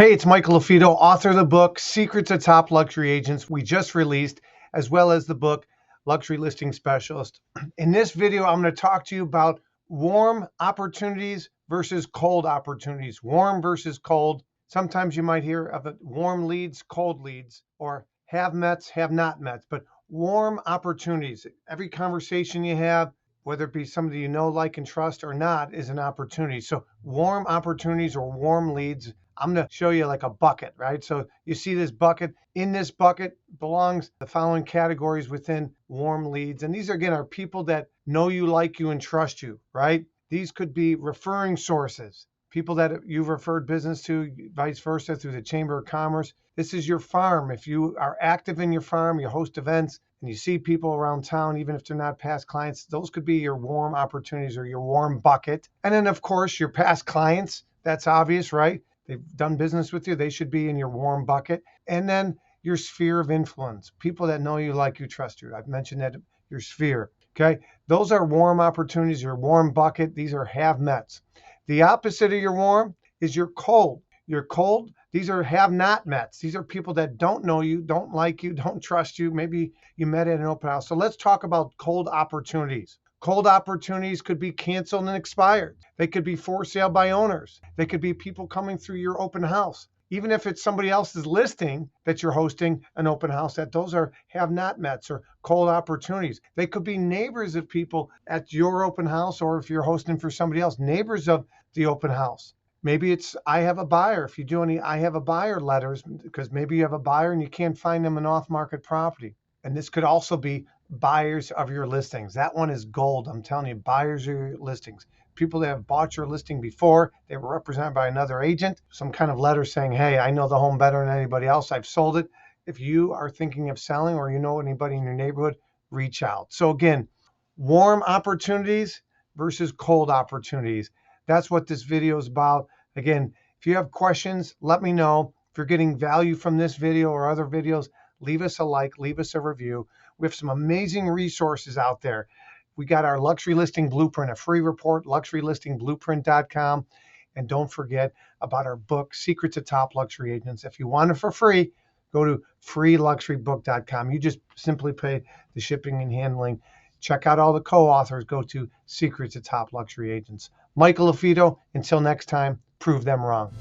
Hey, it's Michael LaFido, author of the book, Secrets of Top Luxury Agents, we just released, as well as the book, Luxury Listing Specialist. In this video, I'm going to talk to you about warm opportunities versus cold opportunities, warm versus cold. Sometimes you might hear of it, warm leads, cold leads, or have mets, have not mets, but warm opportunities. Every conversation you have, whether it be somebody you know, like, and trust or not, is an opportunity. So warm opportunities or warm leads, I'm going to show you like a bucket, right? So you see this bucket. In this bucket belongs the following categories within warm leads. And these, again, are people that know you, like you, and trust you, right? These could be referring sources, people that you've referred business to, vice versa, through the Chamber of Commerce. This is your farm. If you are active in your farm, you host events, and you see people around town, even if they're not past clients, those could be your warm opportunities or your warm bucket. And then, of course, your past clients. That's obvious, right? They've done business with you. They should be in your warm bucket. And then your sphere of influence, people that know you, like you, trust you. I've mentioned that, your sphere. Okay. Those are warm opportunities, your warm bucket. These are have mets. The opposite of your warm is your cold. Your cold, these are have not mets. These are people that don't know you, don't like you, don't trust you. Maybe you met at an open house. So let's talk about cold opportunities. Cold opportunities could be canceled and expired. They could be for sale by owners. They could be people coming through your open house. Even if it's somebody else's listing that you're hosting an open house at, those are have not mets or cold opportunities. They could be neighbors of people at your open house, or if you're hosting for somebody else, neighbors of the open house. Maybe it's I have a buyer. If you do any I have a buyer letters, because maybe you have a buyer and you can't find them an off-market property. And this could also be buyers of your listings. That one is gold. I'm telling you, buyers of your listings. People that have bought your listing before, they were represented by another agent, some kind of letter saying, hey, I know the home better than anybody else. I've sold it. If you are thinking of selling or you know anybody in your neighborhood, reach out. So again, warm opportunities versus cold opportunities. That's what this video is about. Again, if you have questions, let me know. If you're getting value from this video or other videos, leave us a like, leave us a review. We have some amazing resources out there. We got our luxury listing blueprint, a free report, luxurylistingblueprint.com. And don't forget about our book, Secrets of Top Luxury Agents. If you want it for free, go to freeluxurybook.com. You just simply pay the shipping and handling. Check out all the co-authors. Go to Secrets of Top Luxury Agents. Michael LaFido, until next time, prove them wrong.